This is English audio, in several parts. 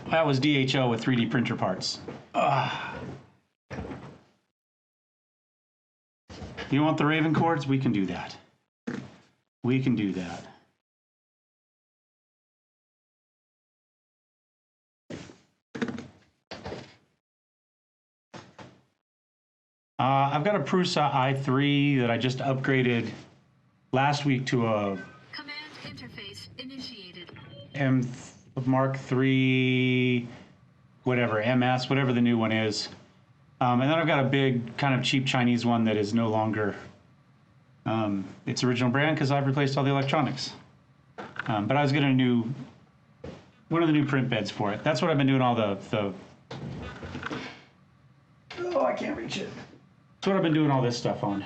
That was DHL with 3D printer parts. You want the Raven cords? We can do that. We can do that. I've got a Prusa i3 that I just upgraded last week to a command interface initiated. Mark III, whatever, MS, whatever the new one is. And then I've got a big kind of cheap Chinese one that is no longer its original brand because I've replaced all the electronics. But I was getting one of the new print beds for it. That's what I've been doing all the oh, I can't reach it. That's what I've been doing all this stuff on.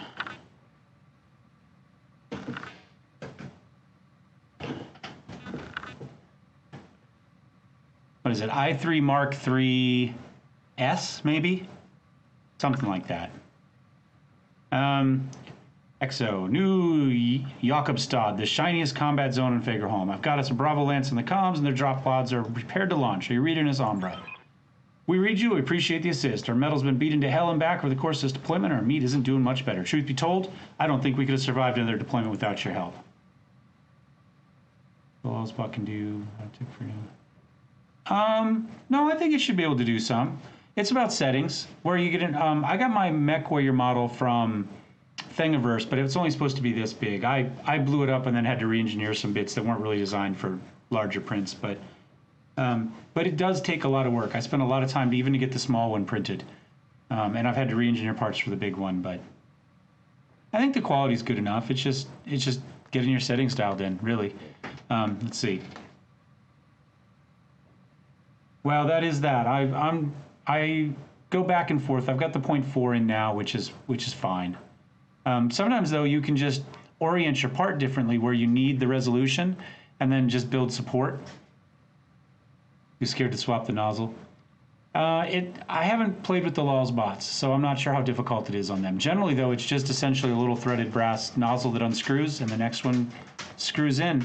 What is it? i3 Mark III S, maybe? Something like that. Exo, new Jakobstad, the shiniest combat zone in Fagerholm. I've got us a Bravo Lance in the comms, and their drop pods are prepared to launch. Are you reading us, Ombra? We read you. We appreciate the assist. Our metal's been beaten to hell and back over the course of this deployment. Our meat isn't doing much better. Truth be told, I don't think we could have survived another deployment without your help. What else Buck can do? No, I think it should be able to do some. It's about settings where you get in. I got my Mech Warrior model from Thingiverse, but it's only supposed to be this big. I blew it up and then had to re-engineer some bits that weren't really designed for larger prints, but it does take a lot of work. I spent a lot of time even to get the small one printed, and I've had to re-engineer parts for the big one. But I think the quality is good enough. It's just getting your settings dialed in, really. Let's see. Well, that is that. I go back and forth. I've got the 0.4 in now, which is fine. Sometimes though, you can just orient your part differently where you need the resolution, and then just build support. You scared to swap the nozzle? I haven't played with the LOLs bots, so I'm not sure how difficult it is on them. Generally though, it's just essentially a little threaded brass nozzle that unscrews, and the next one screws in.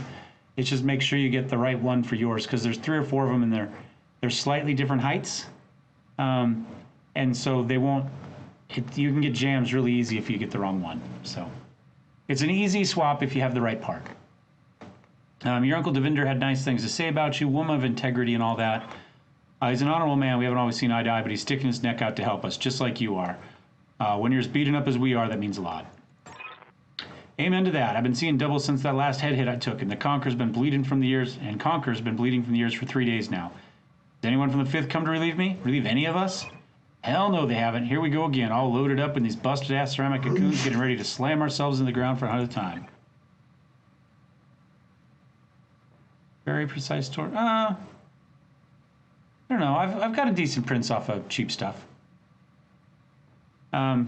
It's just make sure you get the right one for yours, because there's 3 or 4 of them, and they're slightly different heights, and so they won't. You can get jams really easy if you get the wrong one. So it's an easy swap if you have the right part. Your Uncle Devinder had nice things to say about you, woman of integrity and all that. He's an honorable man. We haven't always seen eye to eye, but he's sticking his neck out to help us, just like you are. When you're as beaten up as we are, that means a lot. Amen to that. I've been seeing double since that last head hit I took, and the Conqueror's been bleeding from the ears, for 3 days now. Has anyone from the 5th come to relieve me? Relieve any of us? Hell no, they haven't. Here we go again, all loaded up in these busted-ass ceramic cocoons, getting ready to slam ourselves in the ground for 100th time. Very precise torque. I don't know. I've got a decent prints off of cheap stuff.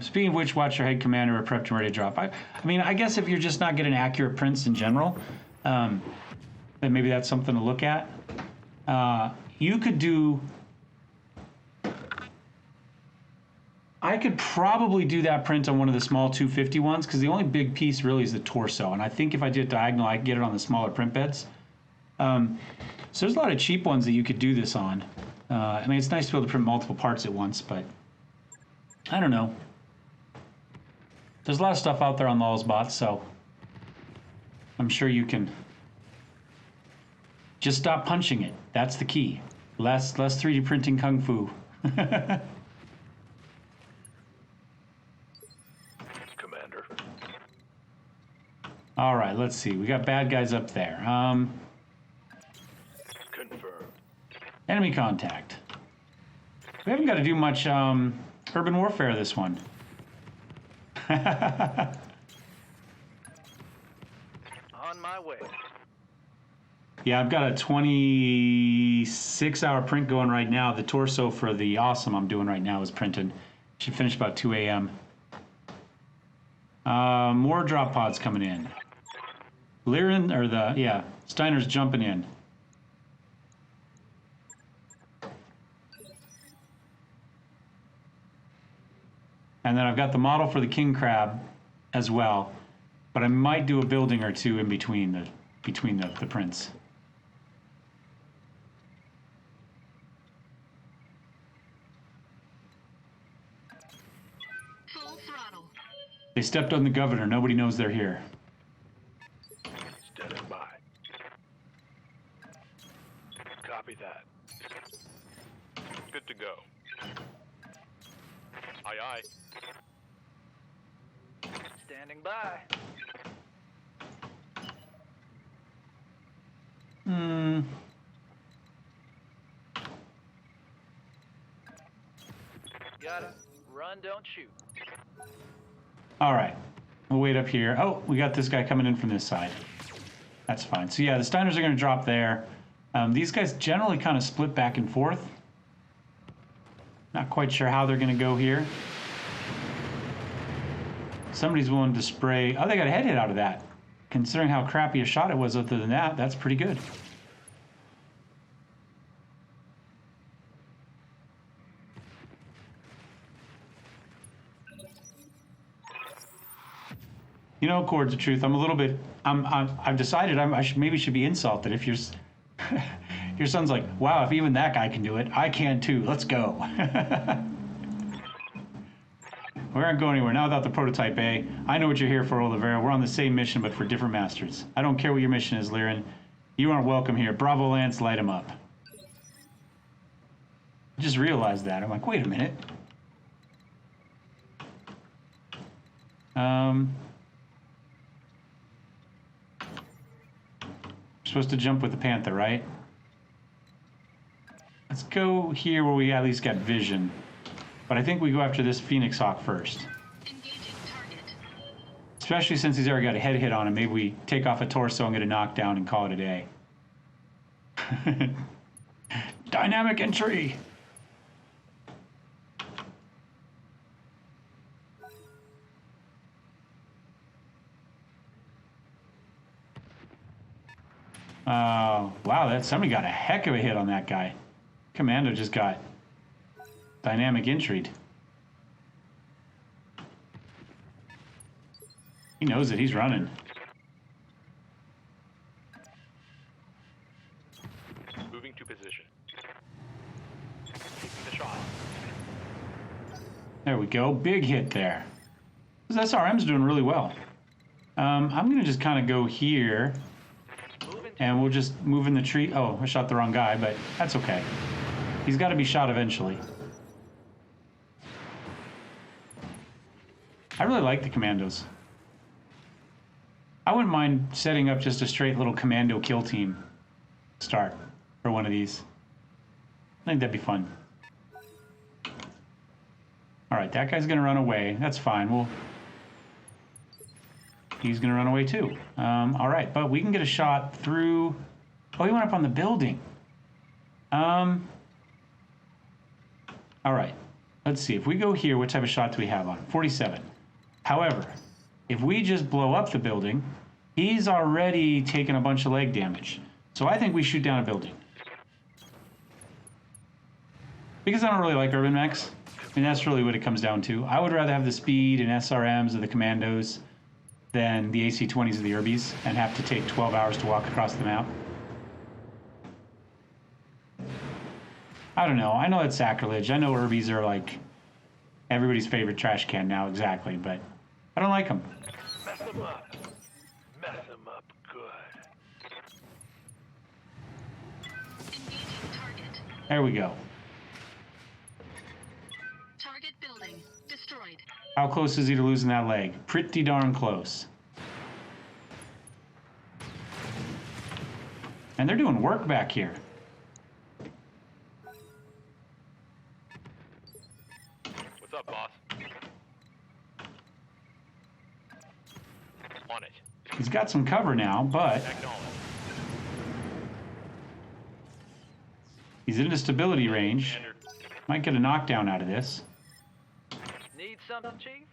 Speaking of which, watch your head commander or prepped and ready to drop. I mean, I guess if you're just not getting accurate prints in general, then maybe that's something to look at. You could do... I could probably do that print on one of the small 250 ones, because the only big piece really is the torso, and I think if I did it diagonal, I could get it on the smaller print beds. So there's a lot of cheap ones that you could do this on. I mean, it's nice to be able to print multiple parts at once, but I don't know. There's a lot of stuff out there on LOLs bots, so I'm sure you can just stop punching it. That's the key. Less 3D printing kung fu. Commander. All right, let's see. We got bad guys up there. Confirmed. Enemy contact. We haven't got to do much urban warfare this one. On my way. Yeah, I've got a 26-hour print going right now. The torso for the Awesome I'm doing right now is printed. Should finish about 2 a.m. More drop pods coming in. Steiner's jumping in. And then I've got the model for the king crab as well, but I might do a building or two in between the prints. They stepped on the governor. Nobody knows they're here. Standing by. Copy that. Good to go. Aye, aye. Standing by. Got it. Run, don't shoot. All right. We'll wait up here. Oh, we got this guy coming in from this side. That's fine. So yeah, the Steiners are going to drop there. These guys generally kind of split back and forth. Not quite sure how they're going to go here. Somebody's willing to spray. Oh, they got a head hit out of that. Considering how crappy a shot it was other than that, that's pretty good. You know, Chords of Truth, I'm a little bit, I've decided maybe should be insulted if your son's like, wow, if even that guy can do it, I can too, let's go. We aren't going anywhere, now without the prototype A. I know what you're here for, Oliveira. We're on the same mission, but for different masters. I don't care what your mission is, Liren. You aren't welcome here. Bravo Lance, light him up. I just realized that. I'm like, wait a minute. Supposed to jump with the Panther, right? Let's go here where we at least got vision. But I think we go after this Phoenix Hawk first. Engaging target. Especially since he's already got a head hit on him. Maybe we take off a torso and get a knockdown and call it a day. Dynamic entry! Wow, somebody got a heck of a hit on that guy. Commando just got dynamic entry'd. He knows it, he's running. Moving to position. Taking the shot. There we go, big hit there. This SRM's doing really well. I'm gonna just kind of go here. And we'll just move in the tree. Oh, I shot the wrong guy, but that's okay. He's got to be shot eventually. I really like the commandos. I wouldn't mind setting up just a straight little commando kill team start for one of these. I think that'd be fun. All right, that guy's going to run away. That's fine. He's going to run away too. All right, but we can get a shot through... Oh, he went up on the building. All right, let's see. If we go here, what type of shot do we have on? 47. However, if we just blow up the building, he's already taken a bunch of leg damage. So I think we shoot down a building. Because I don't really like urban mechs. I mean, that's really what it comes down to. I would rather have the speed and SRMs of the commandos than the AC-20s of the Urbies and have to take 12 hours to walk across the map. I don't know. I know it's sacrilege. I know Urbies are like everybody's favorite trash can now, exactly, but I don't like them. Mess them up. Mess them up good. Engaging target. There we go. Target building destroyed. How close is he to losing that leg? Pretty darn close. And they're doing work back here. What's up, boss? On it. He's got some cover now, but Acknowledge. he's into stability range. Commander. Might get a knockdown out of this. Need something, Chief?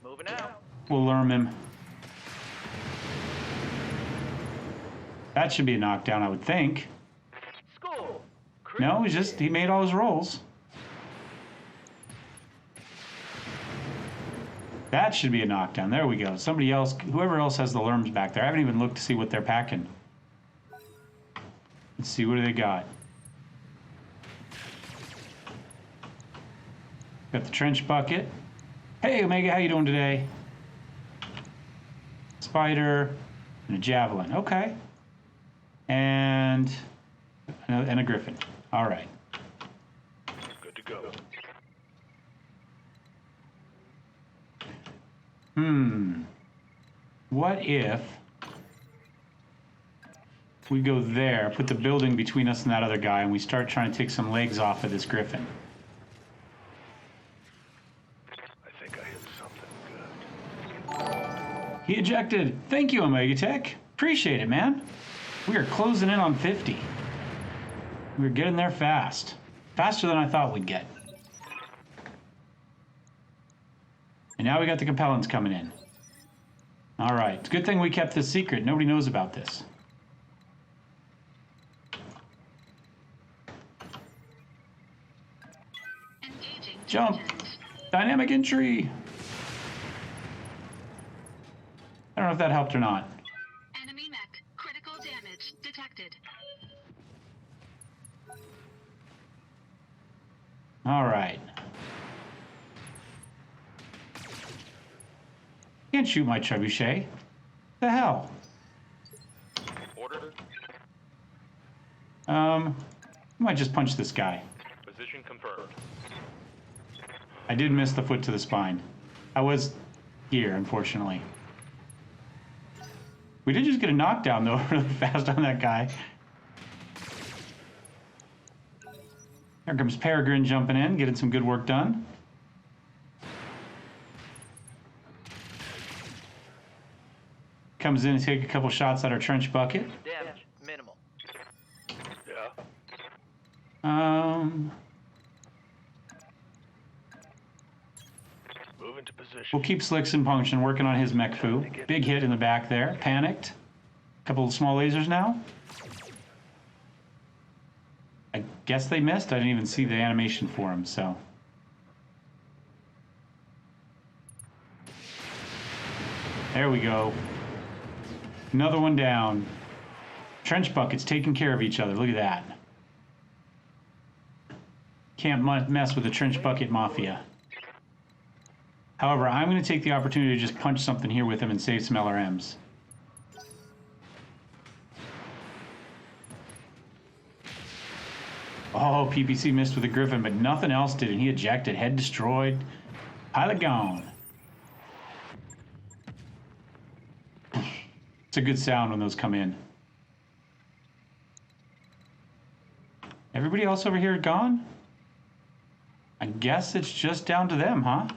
Moving out. We'll lurm him. That should be a knockdown, I would think. School. No, he made all his rolls. That should be a knockdown. There we go. Somebody else, whoever else has the lurms back there. I haven't even looked to see what they're packing. Let's see, what do they got? Got the trench bucket. Hey, Omega, how you doing today? Spider and a javelin. Okay. And a griffin. All right. Good to go. What if we go there, put the building between us and that other guy, and we start trying to take some legs off of this griffin? I think I hit something good. He ejected. Thank you, Omega Tech. Appreciate it, man. We are closing in on 50. We're getting there fast. Faster than I thought we'd get. And now we got the compellents coming in. All right. It's a good thing we kept this secret. Nobody knows about this. Engaging Jump. tangent. Dynamic entry. I don't know if that helped or not. Enemy mech. Critical damage detected. All right. Can't shoot my trebuchet. The hell? Order. I might just punch this guy. Position confirmed. I did miss the foot to the spine. I was here, unfortunately. We did just get a knockdown, though, really fast on that guy. Here comes Peregrine jumping in, getting some good work done. Comes in to take a couple shots at our trench bucket. Damage minimal. Yeah. Move into position. We'll keep Slicks in function, working on his mech foo. Big hit in the back there. Panicked. Couple of small lasers now. I guess they missed. I didn't even see the animation for him, so. There we go. Another one down. Trench buckets taking care of each other. Look at that. Can't mess with the trench bucket mafia. However, I'm going to take the opportunity to just punch something here with him and save some LRMs. Oh, PPC missed with the Griffin, but nothing else did, and he ejected. Head destroyed. Pilot gone. It's a good sound when those come in. Everybody else over here gone? I guess it's just down to them, huh?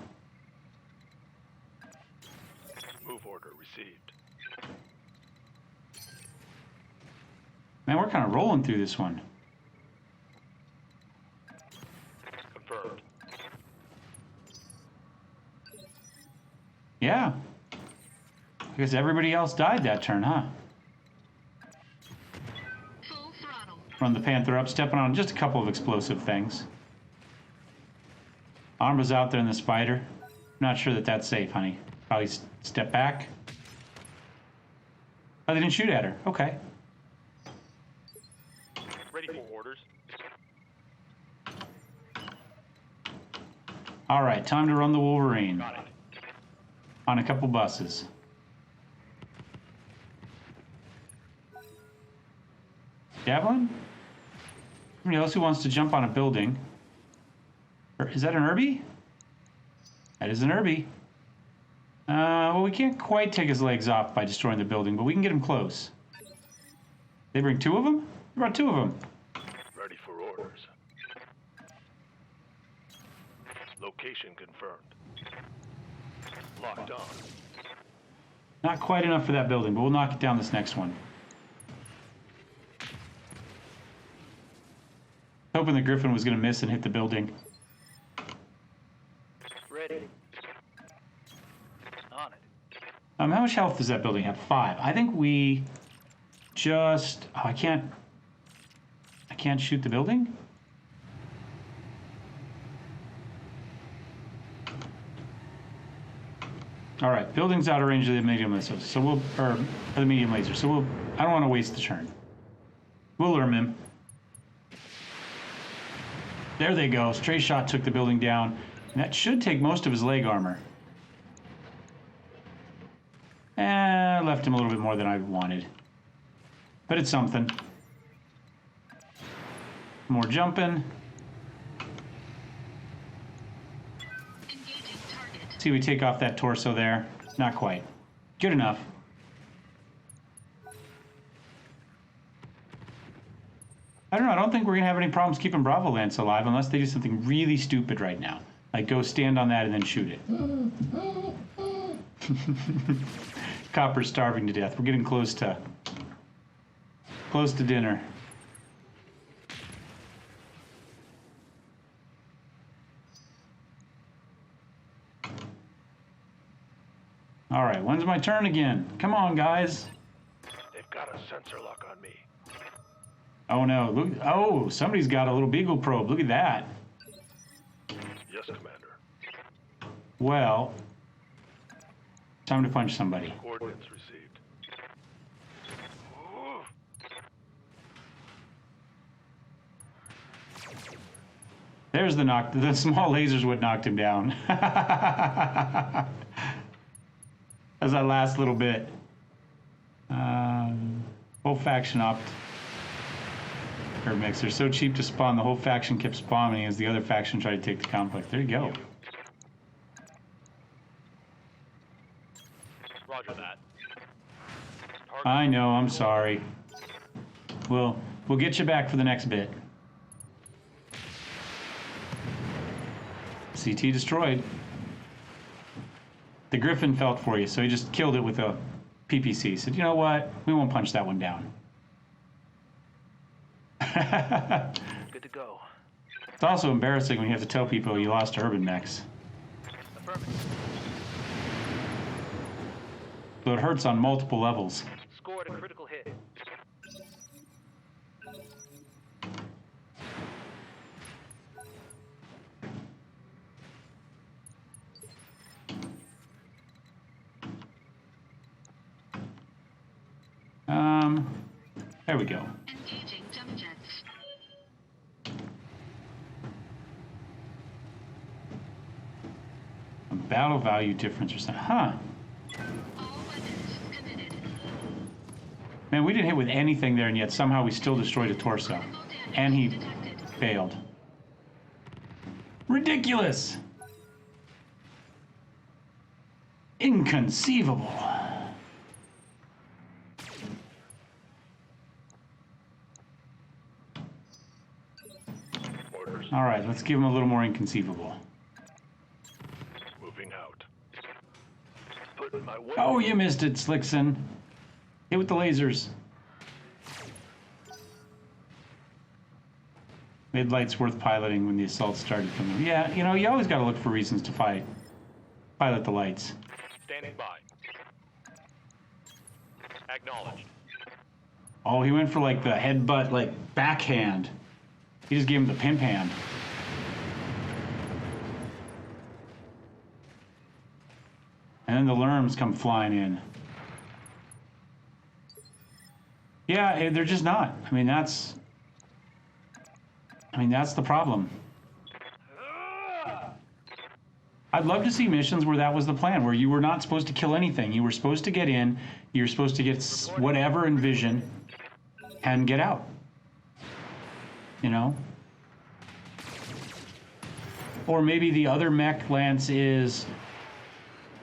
Move order received. Man, we're kind of rolling through this one. Confirmed. Yeah. I guess everybody else died that turn, huh? Full throttle. Run the Panther up, stepping on just a couple of explosive things. Armor's out there in the Spider. Not sure that that's safe, honey. Probably step back. Oh, they didn't shoot at her. Okay. Ready for orders. All right, time to run the Wolverine. Got it. On a couple buses. Javelin? Anybody else who wants to jump on a building? Or is that an Irby? That is an Irby. Well, we can't quite take his legs off by destroying the building, but we can get him close. They bring two of them? They brought two of them. Ready for orders. Location confirmed. Locked on. Not quite enough for that building, but we'll knock it down this next one. Hoping the Griffin was going to miss and hit the building. Ready. On it. How much health does that building have? 5. I think we just... Oh, I can't shoot the building? All right, building's out of range of the medium laser, so we'll... Or the medium laser, so we'll... I don't want to waste the turn. We'll lure him in. There they go. Stray shot took the building down. That should take most of his leg armor. Left him a little bit more than I wanted. But it's something. More jumping. Engaging target. See, we take off that torso there. Not quite. Good enough. I don't know. I don't think we're going to have any problems keeping Bravo Lance alive unless they do something really stupid right now. Like go stand on that and then shoot it. Copper's starving to death. We're getting close to dinner. All right, when's my turn again? Come on, guys. They've got a sensor lock on me. Oh no! Look! Oh, somebody's got a little beagle probe. Look at that. Yes, Commander. Well, time to punch somebody. Coordinates received. Ooh. There's the knock. The small laser's what knocked him down. As that last little bit. Whole faction opt. Herb mix. They're so cheap to spawn. The whole faction kept spawning as the other faction tried to take the complex. There you go. Roger that. I know. I'm sorry. We'll get you back for the next bit. CT destroyed. The Griffin felt for you, so he just killed it with a PPC. He said, you know what? We won't punch that one down. Good to go. It's also embarrassing when you have to tell people you lost to urban mechs. Affirmative. So it hurts on multiple levels. Scored a critical hit. There we go. Engaging jump jets. A battle value difference or something. Huh. All weapons committed. Man, we didn't hit with anything there, and yet somehow we still destroyed a torso. Critical damage And he detected. failed. Ridiculous! Inconceivable. Orders. All right, let's give him a little more inconceivable. Moving out. Putting my weight. Oh, you missed it, Slickson. Hit with the lasers. Midlight's worth piloting when the assault started from them. Yeah, you know, you always got to look for reasons to pilot the lights. Standing by. Acknowledged. Oh, he went for like the headbutt, like backhand. He just gave him the pimp hand. And then the Lerms come flying in. Yeah, they're just not. I mean, that's the problem. I'd love to see missions where that was the plan, where you were not supposed to kill anything. You were supposed to get in, you were supposed to get whatever in vision, and get out. You know? Or maybe the other mech lance is,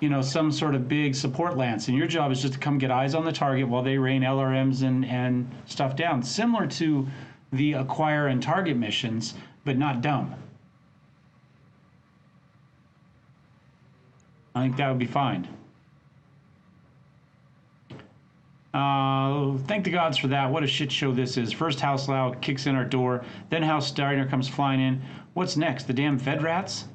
you know, some sort of big support lance, and your job is just to come get eyes on the target while they rain LRMs and stuff down. Similar to the acquire and target missions, but not dumb. I think that would be fine. Thank the gods for that. What a shit show this is. First House Loud kicks in our door, then House Steiner comes flying in. What's next? The damn Fed rats?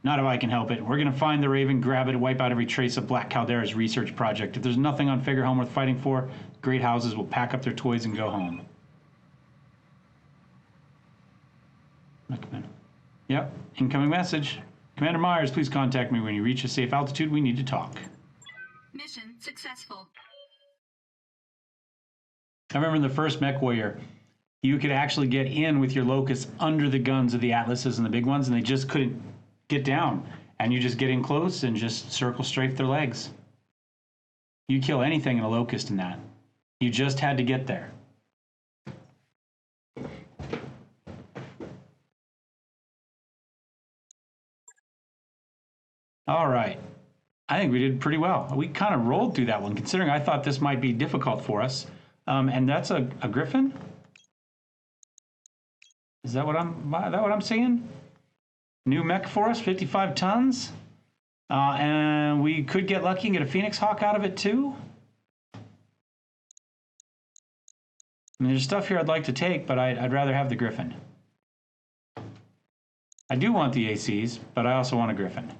Not if I can help it. We're going to find the Raven, grab it, wipe out every trace of Black Caldera's research project. If there's nothing on Figurehelm worth fighting for, great houses will pack up their toys and go home. Yep, incoming message. Commander Myers, please contact me when you reach a safe altitude. We need to talk. Mission successful. I remember in the first Mech Warrior, you could actually get in with your locusts under the guns of the Atlases and the big ones, and they just couldn't get down. And you just get in close and just circle strafe their legs. You kill anything in a locust in that. You just had to get there. All right. I think we did pretty well. We kind of rolled through that one, considering I thought this might be difficult for us. And that's a griffin? Is that what I'm seeing? New mech for us, 55 tons. And we could get lucky and get a Phoenix Hawk out of it too. I mean, there's stuff here I'd like to take, but I'd rather have the griffin. I do want the ACs, but I also want a griffin.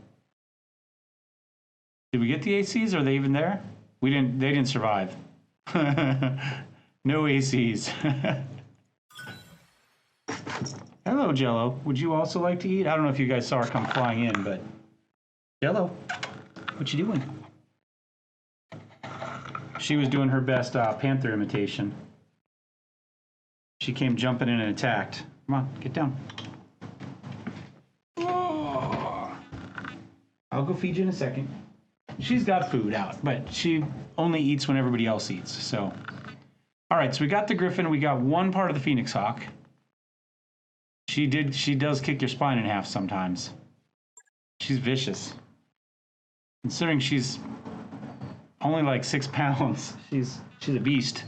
Did we get the ACs? Are they even there? We didn't. They didn't survive. No ACs. Hello, Jello. Would you also like to eat? I don't know if you guys saw her come flying in, but Jello, what you doing? She was doing her best panther imitation. She came jumping in and attacked. Come on, get down. Oh. I'll go feed you in a second. She's got food out, but she only eats when everybody else eats. So, all right. So we got the griffin. We got one part of the Phoenix Hawk. She does kick your spine in half sometimes. She's vicious. Considering she's only like 6 pounds, she's a beast.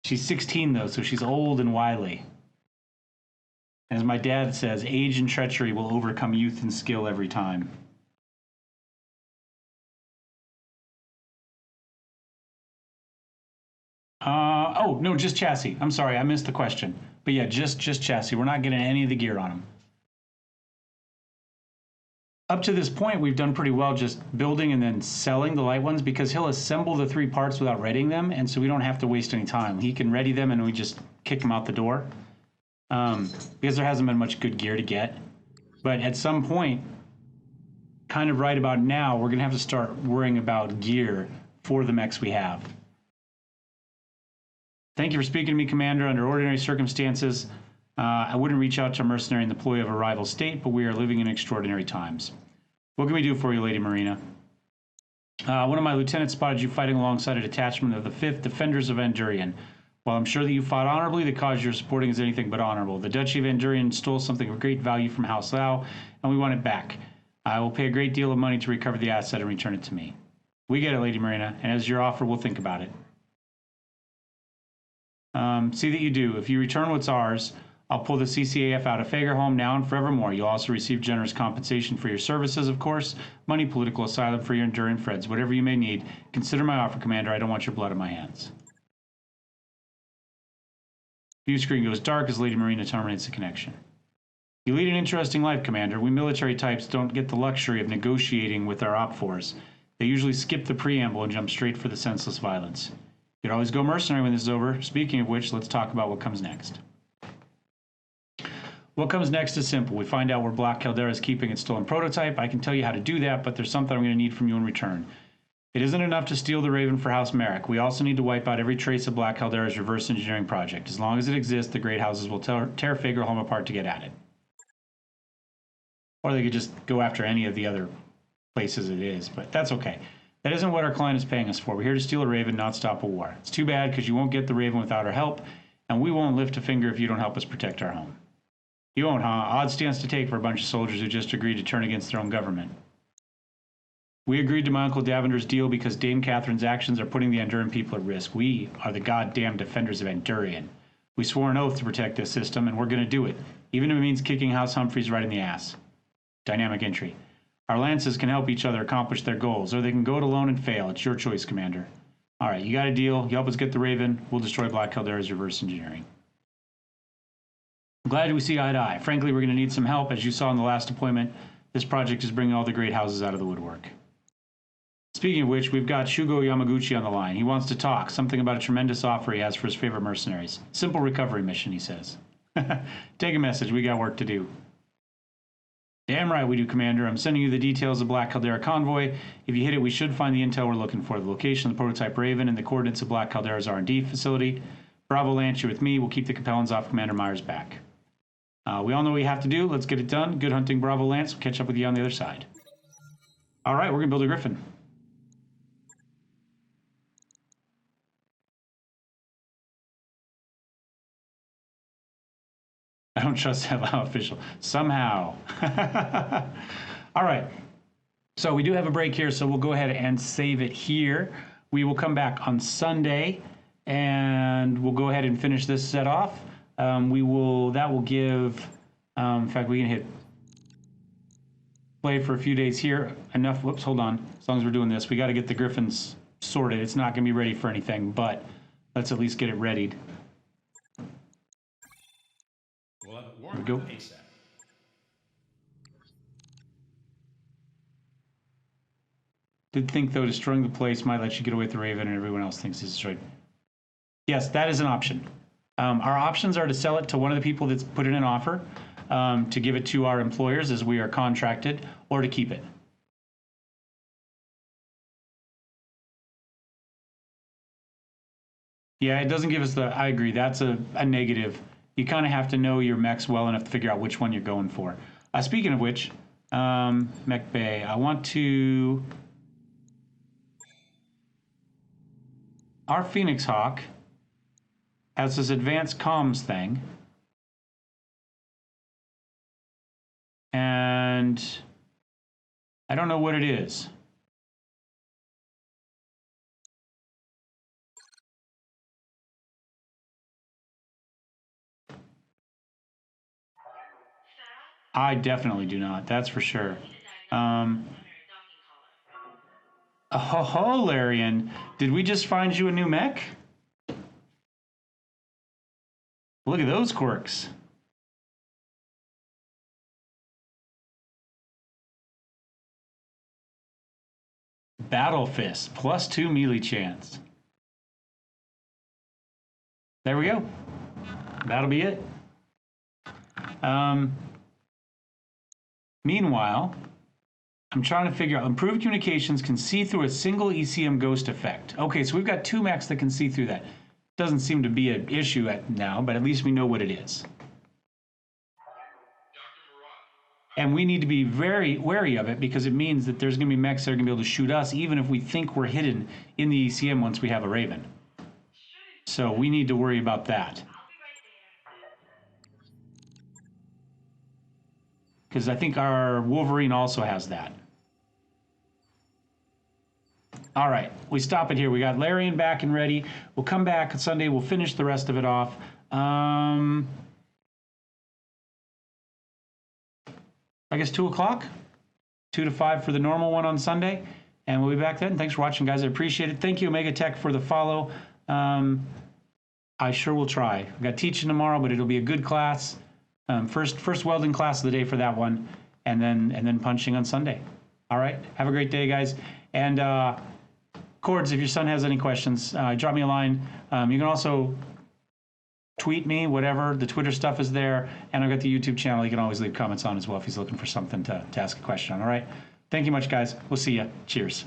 She's 16 though, so she's old and wily. As my dad says, age and treachery will overcome youth and skill every time. Oh, no, just chassis. I'm sorry, I missed the question. But yeah, just chassis. We're not getting any of the gear on them. Up to this point, we've done pretty well just building and then selling the light ones because he'll assemble the 3 parts without readying them, and so we don't have to waste any time. He can ready them and we just kick them out the door because there hasn't been much good gear to get. But at some point, kind of right about now, we're going to have to start worrying about gear for the mechs we have. Thank you for speaking to me, Commander. Under ordinary circumstances, I wouldn't reach out to a mercenary in the ploy of a rival state, but we are living in extraordinary times. What can we do for you, Lady Marina? One of my lieutenants spotted you fighting alongside a detachment of the 5th Defenders of Andurian. While I'm sure that you fought honorably, the cause you're supporting is anything but honorable. The Duchy of Andurian stole something of great value from House Lao, and we want it back. I will pay a great deal of money to recover the asset and return it to me. We get it, Lady Marina, and as your offer, we'll think about it. See that you do. If you return what's ours, I'll pull the CCAF out of Fagerholm now and forevermore. You'll also receive generous compensation for your services, of course. Money, political asylum for your enduring friends. Whatever you may need. Consider my offer, Commander. I don't want your blood on my hands. View screen goes dark as Lady Marina terminates the connection. You lead an interesting life, Commander. We military types don't get the luxury of negotiating with our op force. They usually skip the preamble and jump straight for the senseless violence. You could always go mercenary when this is over. Speaking of which, let's talk about what comes next. What comes next is simple. We find out where Black Caldera is keeping its stolen prototype. I can tell you how to do that, but there's something I'm going to need from you in return. It isn't enough to steal the Raven for House Merrick. We also need to wipe out every trace of Black Caldera's reverse engineering project. As long as it exists, the Great Houses will tear Fagerholm apart to get at it. Or they could just go after any of the other places it is, but that's okay. That isn't what our client is paying us for. We're here to steal a Raven, not stop a war. It's too bad because you won't get the Raven without our help, and we won't lift a finger if you don't help us protect our home. You won't, huh? Odd stance to take for a bunch of soldiers who just agreed to turn against their own government. We agreed to my Uncle Davender's deal because Dame Catherine's actions are putting the Andurian people at risk. We are the goddamn defenders of Andurian. We swore an oath to protect this system, and we're going to do it, even if it means kicking House Humphreys right in the ass. Dynamic entry. Our lances can help each other accomplish their goals, or they can go it alone and fail. It's your choice, Commander. All right, you got a deal. You help us get the Raven. We'll destroy Black Caldera's reverse engineering. I'm glad we see eye to eye. Frankly, we're going to need some help. As you saw in the last deployment, this project is bringing all the great houses out of the woodwork. Speaking of which, we've got Shugo Yamaguchi on the line. He wants to talk. Something about a tremendous offer he has for his favorite mercenaries. Simple recovery mission, he says. Take a message. We got work to do. Damn right we do, Commander. I'm sending you the details of Black Caldera convoy. If you hit it, we should find the intel we're looking for. The location of the prototype Raven and the coordinates of Black Caldera's R&D facility. Bravo Lance, you with me. We'll keep the Capellans off Commander Meyer's back. We all know what we have to do. Let's get it done. Good hunting, Bravo Lance. We'll catch up with you on the other side. All right, we're going to build a griffin. I don't trust Hello Official. Somehow. All right. So we do have a break here, so we'll go ahead and save it here. We will come back on Sunday, and we'll go ahead and finish this set off. That will give, in fact, we can hit play for a few days here. Enough, whoops, hold on. As long as we're doing this, we got to get the griffins sorted. It's not going to be ready for anything, but let's at least get it readied. There we go. Did think, though, destroying the place might let you get away with the Raven and everyone else thinks it's destroyed. Yes, that is an option. Our options are to sell it to one of the people that's put in an offer, to give it to our employers as we are contracted, or to keep it. Yeah, it doesn't give us the, I agree, that's a negative. You kind of have to know your mechs well enough to figure out which one you're going for. Speaking of which, Mech Bay, I want to... Our Phoenix Hawk has this advanced comms thing. And I don't know what it is. I definitely do not, that's for sure. Oh, Larian, did we just find you a new mech? Look at those quirks. Battle Fist, +2 melee chance. There we go. That'll be it. Meanwhile, I'm trying to figure out, improved communications can see through a single ECM ghost effect. Okay, so we've got 2 mechs that can see through that. Doesn't seem to be an issue now, but at least we know what it is. And we need to be very wary of it because it means that there's going to be mechs that are going to be able to shoot us even if we think we're hidden in the ECM once we have a Raven. So we need to worry about that. Because I think our Wolverine also has that. All right, we stop it here. We got Larian back and ready. We'll come back on Sunday. We'll finish the rest of it off. I guess 2 o'clock, 2 to 5 for the normal one on Sunday. And we'll be back then. Thanks for watching, guys. I appreciate it. Thank you, Omega Tech, for the follow. I sure will try. I've got teaching tomorrow, but it'll be a good class. First welding class of the day for that one, and then punching on Sunday. All right, have a great day, guys. And Cords, if your son has any questions, drop me a line. You can also tweet me, whatever. The Twitter stuff is there, and I've got the YouTube channel. You can always leave comments on as well if he's looking for something to ask a question on. All right, thank you much, guys. We'll see you. Cheers.